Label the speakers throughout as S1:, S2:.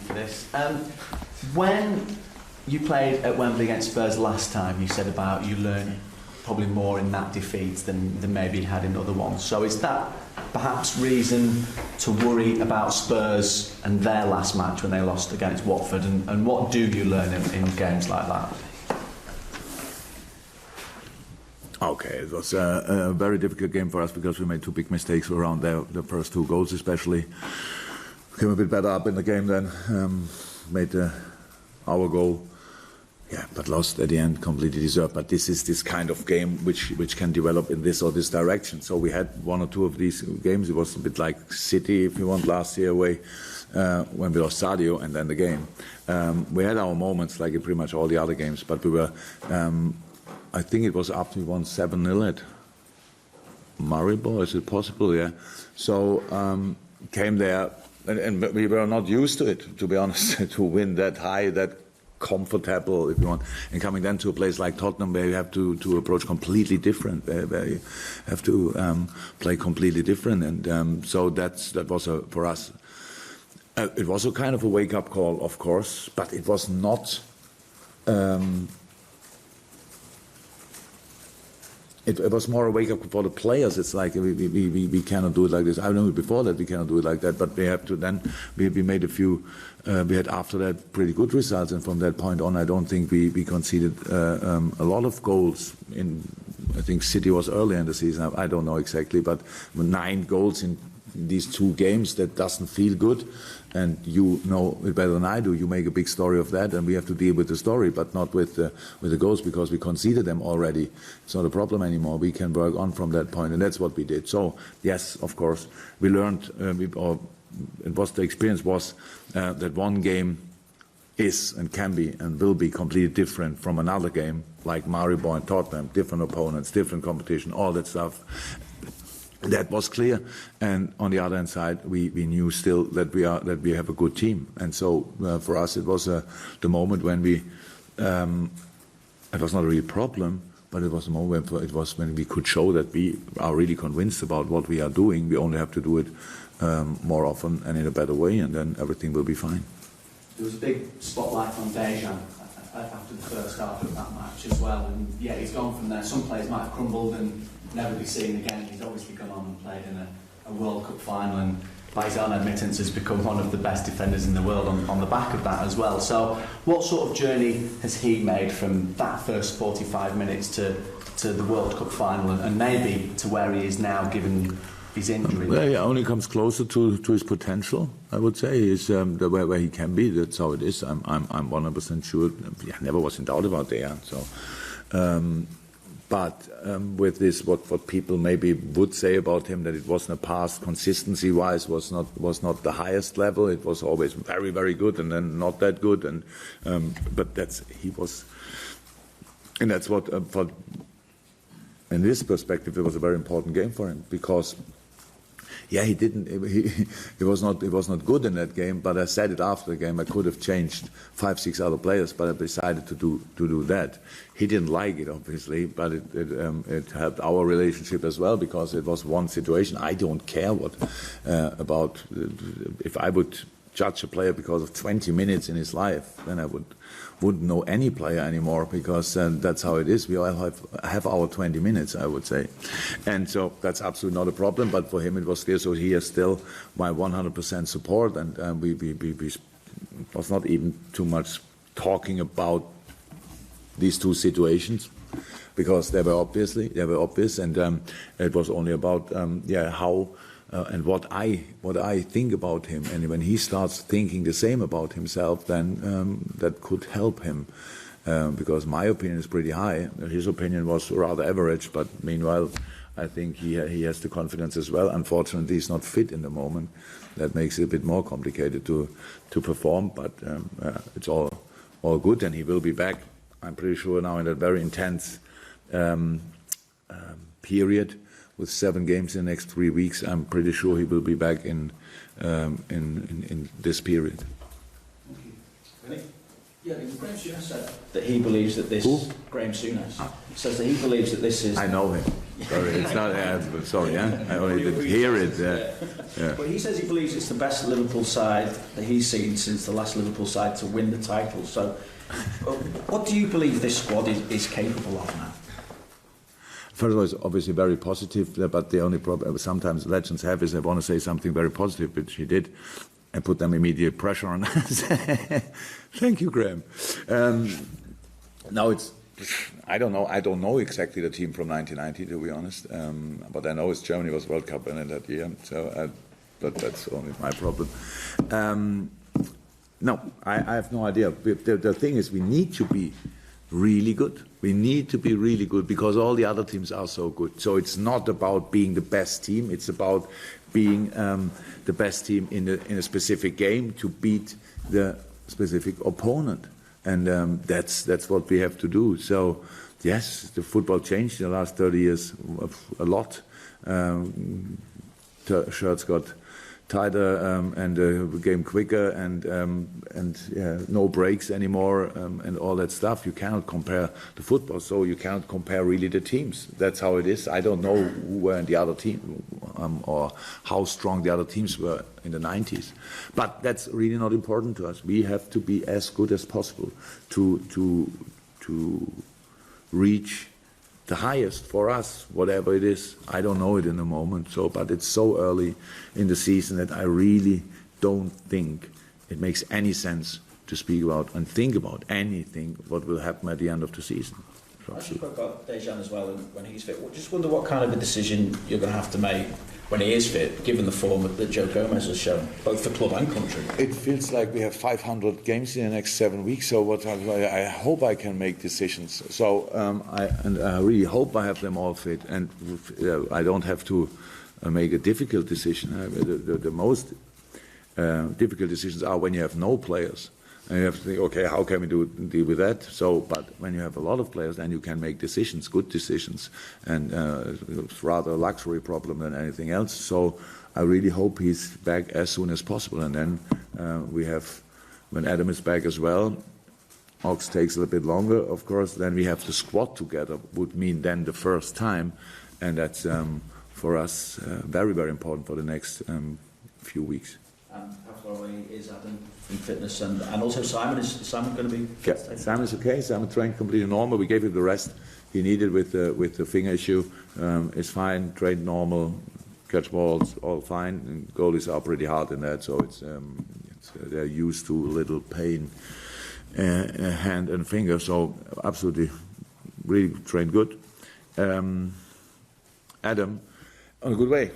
S1: for this. When you played at Wembley against Spurs last time, you said about you learned probably more in that defeat than maybe you had in other ones. So is that perhaps reason to worry about Spurs and their last match when they lost against Watford? And what do you learn in games like that?
S2: Okay, it was a very difficult game for us because we made two big mistakes around there, the first two goals especially. Came a bit better up in the game then, made our goal. Yeah, but lost at the end, completely deserved. But this is this kind of game which can develop in this or this direction. So we had one or two of these games. It was a bit like City, if you want, last year away, when we lost Sadio, and then the game. We had our moments like in pretty much all the other games, but we were, I think it was after we won 7-0 at Maribor, is it possible? Yeah. So came there, and we were not used to it, to be honest, to win that high, that comfortable, if you want, and coming then to a place like Tottenham where you have to approach completely different, where you have to play completely different, and so that was for us. It was a kind of a wake-up call, of course, but it was not. It was more a wake-up for the players. It's like we cannot do it like this. I know before that we cannot do it like that, but we have to then. We made a few. We had after that pretty good results, and from that point on, I don't think we conceded a lot of goals. I think City was earlier in the season. I don't know exactly, but 9 goals in these 2 games, that doesn't feel good. And you know it better than I do. You make a big story of that, and we have to deal with the story, but not with the goals, because we conceded them already. It's not a problem anymore. We can work on from that point, and that's what we did. So yes, of course, we learned. The experience was that one game is and can be and will be completely different from another game, like Maribor and Tottenham, different opponents, different competition, all that stuff. That was clear, and on the other hand side, we knew still that we have a good team, and so for us it was the moment when we. It was not a real problem, but it was a moment. It was when we could show that we are really convinced about what we are doing. We only have to do it more often and in a better way, and then everything will be fine.
S1: There was a big spotlight on Dejan after the first half of that match as well, and yeah, he's gone from there. Some players might have crumbled and never be seen again. He's obviously gone on and played in a World Cup final, and by his own admittance has become one of the best defenders in the world on the back of that as well. So what sort of journey has he made from that first 45 minutes to the World Cup final, and maybe to where he is now given his injury?
S2: Well, he only comes closer to his potential, I would say. Is where he can be. That's how it is. I'm 100% sure. I never was in doubt about that. So. But with this, what people maybe would say about him, that it was in the past, consistency-wise, was not the highest level. It was always very, very good, and then not that good. And but he was, and that's what in this perspective, it was a very important game for him, because. Yeah, he was not good in that game, but I said it after the game. I could have changed 5-6 other players, but I decided to do that. He didn't like it, obviously, but it helped our relationship as well, because it was one situation. I don't care about if I would judge a player because of 20 minutes in his life, then I wouldn't know any player anymore, because that's how it is. We all have our 20 minutes, I would say. And so that's absolutely not a problem, but for him it was clear. So he has still my 100% support, and we was not even too much talking about these two situations, because they were obvious, and it was only about how and what I think about him. And when he starts thinking the same about himself, then that could help him, because my opinion is pretty high. His opinion was rather average, but meanwhile, I think he has the confidence as well. Unfortunately, he's not fit in the moment. That makes it a bit more complicated to perform, but it's all good, and he will be back. I'm pretty sure now in that very intense period with 7 games in the next 3 weeks. I'm pretty sure he will be back in this period.
S1: Really? Yeah, Graham Souness said that he believes that this. Who? Graham Souness says that he believes that this is.
S2: I know him. Sorry, it's not. Sorry, yeah. I only didn't hear it. Yeah.
S3: But he says he believes it's the best Liverpool side that he's seen since the last Liverpool side to win the title. So, what do you believe this squad is capable of now?
S2: First of all, it's obviously very positive, but the only problem sometimes legends have is they want to say something very positive, which he did, and put them immediate pressure on us. Thank you, Graham. Now it's. I don't know. I don't know exactly the team from 1990, to be honest. But I know Germany was World Cup winner that year. So, but that's only my problem. No, I have no idea. The thing is, we need to be really good. We need to be really good because all the other teams are so good. So it's not about being the best team. It's about being the best team in a specific game to beat the specific opponent. And that's what we have to do. So, yes, the football changed in the last 30 years a lot. Shirts got tighter and the game quicker and no breaks anymore and all that stuff. You cannot compare the football, so you cannot compare really the teams. That's how it is. I don't know who were in the other team or how strong the other teams were in the 90s. But that's really not important to us. We have to be as good as possible to reach the highest for us, whatever it is. I don't know it in the moment, but it's so early in the season that I really don't think it makes any sense to speak about and think about anything what will happen at the end of the season.
S3: I spoke about Dejan as well when he's fit. Just wonder what kind of a decision you're going to have to make when he is fit, given the form that Joe Gomez has shown, both for club and country.
S2: It feels like we have 500 games in the next 7 weeks, so I hope I can make decisions. So I really hope I have them all fit, and I don't have to make a difficult decision. The most difficult decisions are when you have no players. And you have to think, okay, how can we deal with that? So, but when you have a lot of players, then you can make decisions, good decisions, and it's rather a luxury problem than anything else. So, I really hope he's back as soon as possible. And then we have, when Adam is back as well, Ox takes a little bit longer, of course. Then we have the squad together, would mean then the first time, and that's for us very, very important for the next few weeks.
S3: And how far away is Adam in fitness? And also Simon, is Simon going to be fit?
S2: Yeah, Simon's okay. Simon trained completely normal. We gave him the rest he needed with the finger issue. It's fine, trained normal, catch balls, all fine. And goalies are pretty hard in that, so they're used to a little pain, hand and finger. So absolutely, really trained good. Adam, on a good way.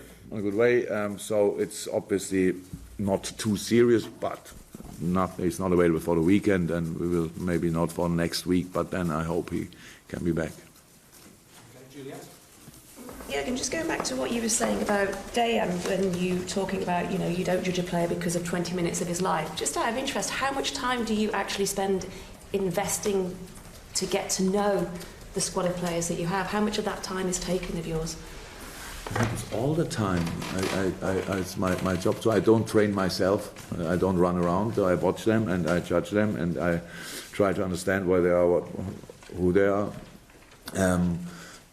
S2: So it's obviously not too serious, but it's not available for the weekend, and we will maybe not for next week, but then I hope he can be back.
S4: Okay, Juliet?
S5: Jürgen, just going back to what you were saying about Dejan, when you talking about, you don't judge a player because of 20 minutes of his life. Just out of interest, how much time do you actually spend investing to get to know the squad of players that you have? How much of that time is taken of yours?
S2: It's all the time. It's my job. So I don't train myself. I don't run around. So I watch them and I judge them and I try to understand where they are, who they are,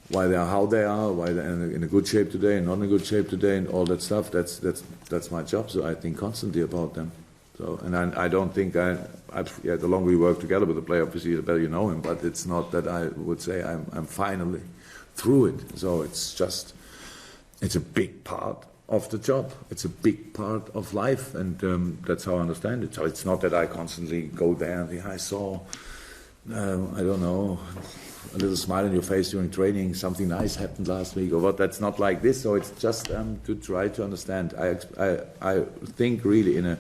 S2: why they are, how they are, why they're in a good shape today and not in a good shape today, and all that stuff. That's my job. So I think constantly about them. So and I don't think the longer we work together with the player, obviously the better you know him. But it's not that I would say I'm finally through it. So it's just. It's a big part of the job. It's a big part of life, and that's how I understand it. So it's not that I constantly go there and think, I saw, I don't know, a little smile on your face during training, something nice happened last week, or what. That's not like this. So it's just to try to understand. I think really in a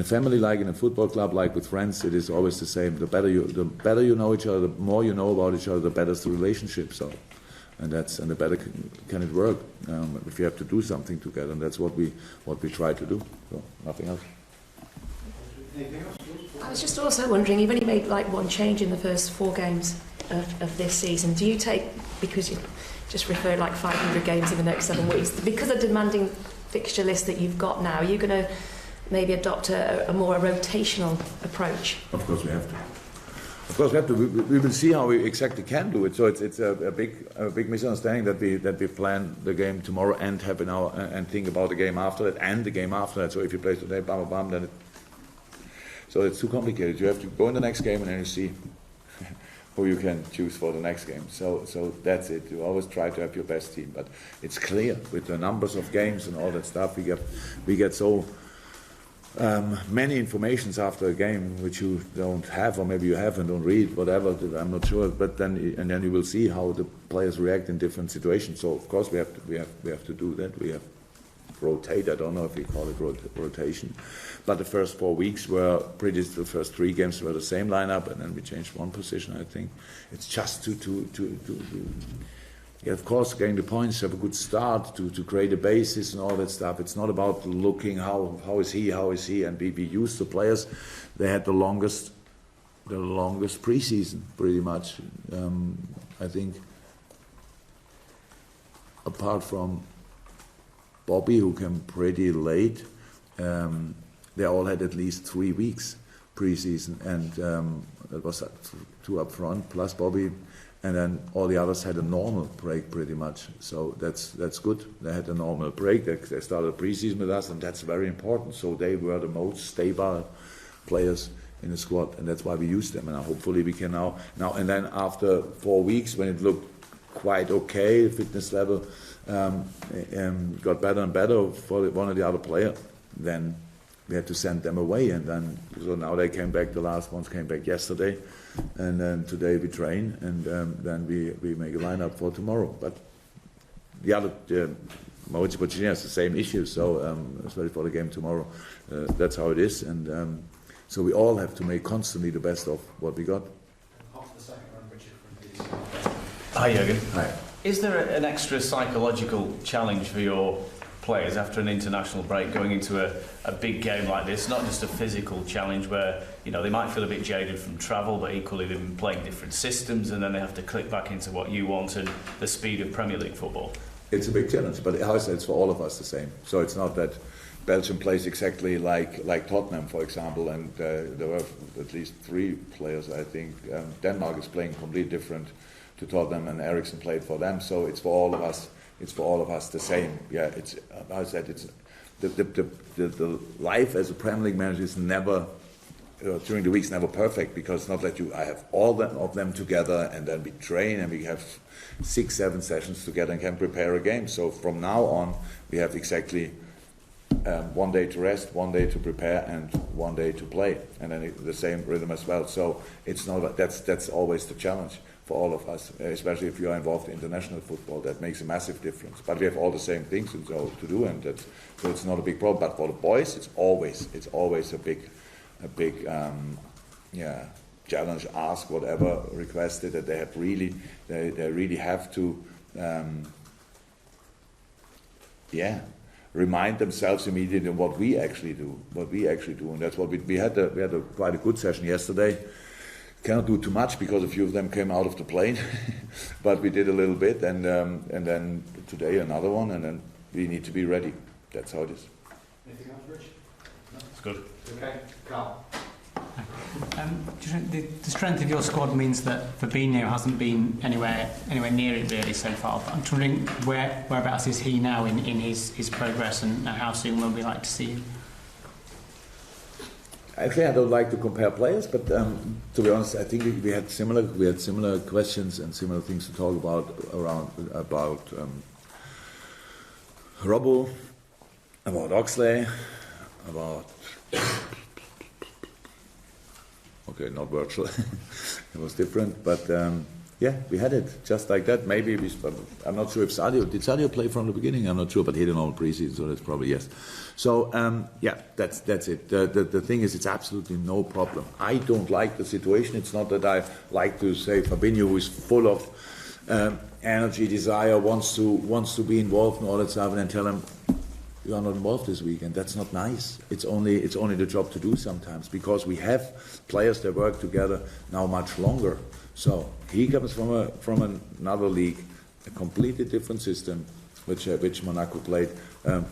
S2: family, like in a football club, like with friends, it is always the same. The better you know each other, the more you know about each other, the better is the relationship. So. And the better can it work if you have to do something together, and that's what we try to do. So nothing else.
S5: I was just also wondering, you've only made one change in the first 4 games of this season. Do you take, because you just referred 500 games in the next 7 weeks, because of the demanding fixture list that you've got now, are you going to maybe adopt a more rotational approach?
S2: Of course we have to. course, we will see how we exactly can do it. So it's a big misunderstanding that we plan the game tomorrow and have and think about the game after that and the game after that. So if you play today, then so it's too complicated. You have to go in the next game and then you see who you can choose for the next game. So that's it. You always try to have your best team, but it's clear with the numbers of games and all that stuff. We get so many informations after a game which you don't have, or maybe you have and don't read, whatever. I'm not sure. But then you will see how the players react in different situations. So of course we have to do that. We have rotate. I don't know if we call it rotation, but the first 4 weeks were the first 3 games were the same lineup, and then we changed one position. I think it's just to yeah, of course, getting the points, have a good start to create a basis and all that stuff. It's not about looking how is he, and we used the players. They had the longest preseason, pretty much. I think, apart from Bobby, who came pretty late, they all had at least 3 weeks preseason, and that was 2 up front plus Bobby. And then all the others had a normal break pretty much. So that's good. They had a normal break. They started preseason with us, and that's very important. So they were the most stable players in the squad, and that's why we used them. And hopefully we can now and then after 4 weeks, when it looked quite okay, fitness level got better and better for one or the other player, then we had to send them away. And then so now they came back. The last ones came back yesterday. And then today we train, and then we make a lineup for tomorrow. But the other, Mauricio Pochettino has the same issue, so it's ready for the game tomorrow. That's how it is, and so we all have to make constantly the best of what we got.
S4: Off the second round, Richard from the
S6: Hi, Jürgen.
S2: Hi.
S6: Is there an extra psychological challenge for your players after an international break going into a big game like this? Not just a physical challenge where, you know, they might feel a bit jaded from travel, but equally they've been playing different systems and then they have to click back into what you want and the speed of Premier League football. It's
S2: a big challenge, but how I say it's for all of us the same. So it's not that Belgium plays exactly like Tottenham, for example, and there were at least 3 players, I think. Denmark is playing completely different to Tottenham, and Eriksen played for them. So it's for all of us. It's for all of us the same. Yeah, it's. I said it's the life as a Premier League manager is never during the weeks never perfect, because it's not that I have all of them together and then we train and we have 6-7 sessions together and can prepare a game. So from now on we have exactly 1 day to rest, 1 day to prepare, and 1 day to play, and then the same rhythm as well. So it's not that's always the challenge for all of us, especially if you are involved in international football. That makes a massive difference. But we have all the same things to do, and so it's not a big problem. But for the boys, it's always a big challenge, ask, whatever requested, that they have they really have to remind themselves immediately of what we actually do, and that's what we had quite a good session yesterday. Cannot do too much because a few of them came out of the plane, but we did a little bit, and then today another one, and then we need to be ready. That's how it is.
S4: Anything else, Rich? No?
S6: It's good.
S4: Okay, Carl.
S7: The strength of your squad means that Fabinho hasn't been anywhere near it really so far. But I'm wondering whereabouts is he now in his progress, and how soon will we like to see him?
S2: Actually, I don't like to compare players, but to be honest, I think we had similar questions and similar things to talk about Robbo, about Oxley, about. Okay, not virtual. It was different, but we had it just like that. Maybe I'm not sure if did Sadio play from the beginning? I'm not sure, but he didn't all preseason, so that's probably yes. So that's it. The thing is, it's absolutely no problem. I don't like the situation. It's not that I like to say Fabinho, who is full of energy, desire, wants to be involved and all that stuff, and then tell him, you are not involved this week, and that's not nice. It's only the job to do sometimes, because we have players that work together now much longer. So he comes from another league, a completely different system, which Monaco played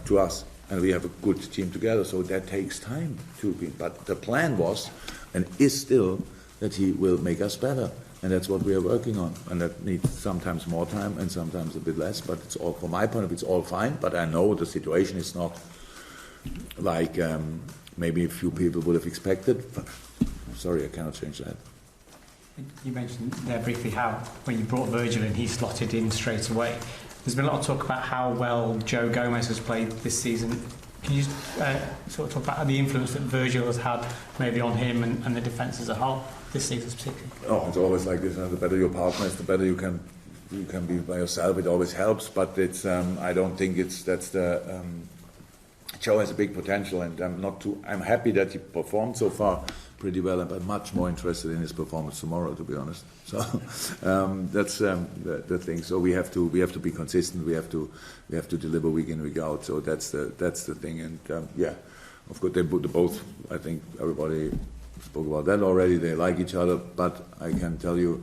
S2: to us, and we have a good team together. So that takes time to be. But the plan was, and is still, that he will make us better. And that's what we are working on. And that needs sometimes more time and sometimes a bit less. But it's all, from my point of view, it's all fine. But I know the situation is not like maybe a few people would have expected. But I'm sorry, I cannot change that.
S7: You mentioned there briefly how when you brought Virgil in, he slotted in straight away. There's been a lot of talk about how well Joe Gomez has played this season. Can you sort of talk about the influence that Virgil has had maybe on him and the defence as a whole this season particularly?
S2: Oh, it's always like this. The better your partner is, the better you can be by yourself. It always helps, but it's I don't think that's the. Joe has a big potential, and I'm happy that he performed so far pretty well. I'm much more interested in his performance tomorrow, to be honest. So that's the thing. So we have to be consistent. We have to deliver week in, week out. So that's the thing. And yeah, of course they both. I think everybody spoke about that already. They like each other, but I can tell you,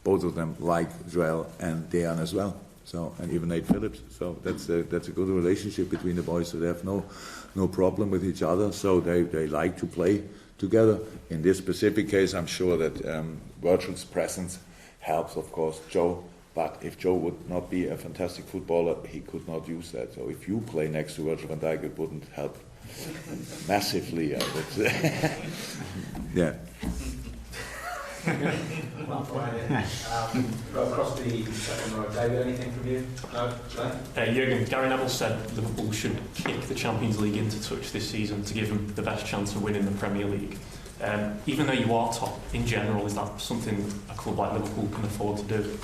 S2: both of them like Joel and Dejan as well. So, and even Nate Phillips. So that's a good relationship between the boys. So they have no problem with each other. So they like to play together. In this specific case, I'm sure that Virgil's presence helps, of course, Joe. But if Joe would not be a fantastic footballer, he could not use that. So if you play next to Virgil van Dijk, it wouldn't help massively, I would say. Yeah.
S4: Across the second row, David, anything from you? No?
S8: Jürgen, Gary Neville said Liverpool should kick the Champions League into touch this season to give them the best chance of winning the Premier League. Even though you are top, in general, is that something a club like Liverpool can afford to do?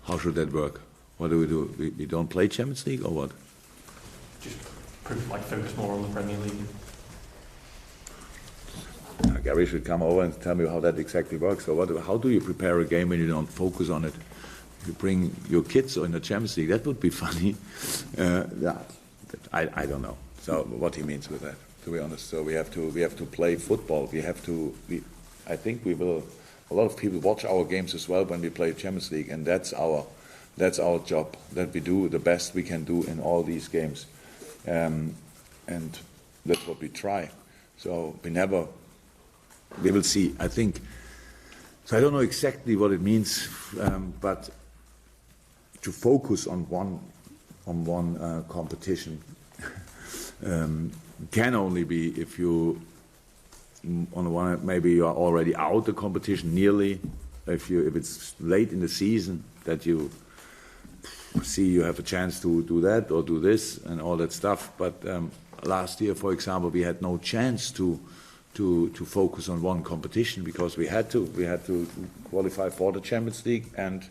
S2: How should that work? What do? We don't play Champions League or what?
S8: Just focus more on the Premier League.
S2: Gary should come over and tell me how that exactly works. So how do you prepare a game when you don't focus on it? You bring your kids in the Champions League, that would be funny. I don't know. So what he means with that, to be honest. So we have to play football. I think we will. A lot of people watch our games as well when we play Champions League, and that's our job. That we do the best we can do in all these games, and that's what we try. So we will see, I think. So I don't know exactly what it means, but to focus on one competition can only be if you, on the one hand, maybe you are already out the competition nearly. If it's late in the season that you see you have a chance to do that or do this and all that stuff. But last year, for example, we had no chance to focus on one competition because we had to qualify for the Champions League, and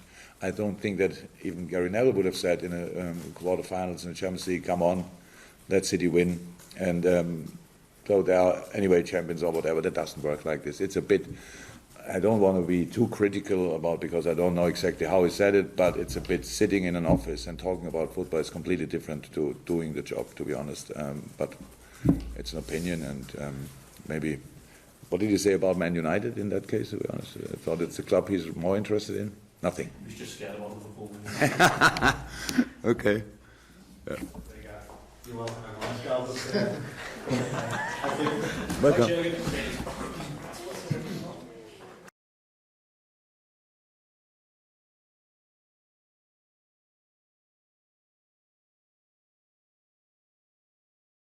S2: I don't think that even Gary Neville would have said in a quarterfinals in the Champions League, come on, let City win, and so they are anyway champions or whatever. That doesn't work like this. It's a bit. I don't want to be too critical about, because I don't know exactly how he said it, but it's a bit sitting in an office and talking about football is completely different to doing the job, to be honest. But it's an opinion, and maybe. What did you say about Man United in that case, to be honest? I thought it's a club he's more interested in. Nothing.
S8: He was just scared about Liverpool.
S2: Okay. Yeah.
S4: There you go. You're welcome, everyone. Let's go.
S2: Welcome.
S4: Thanks, Jürgen.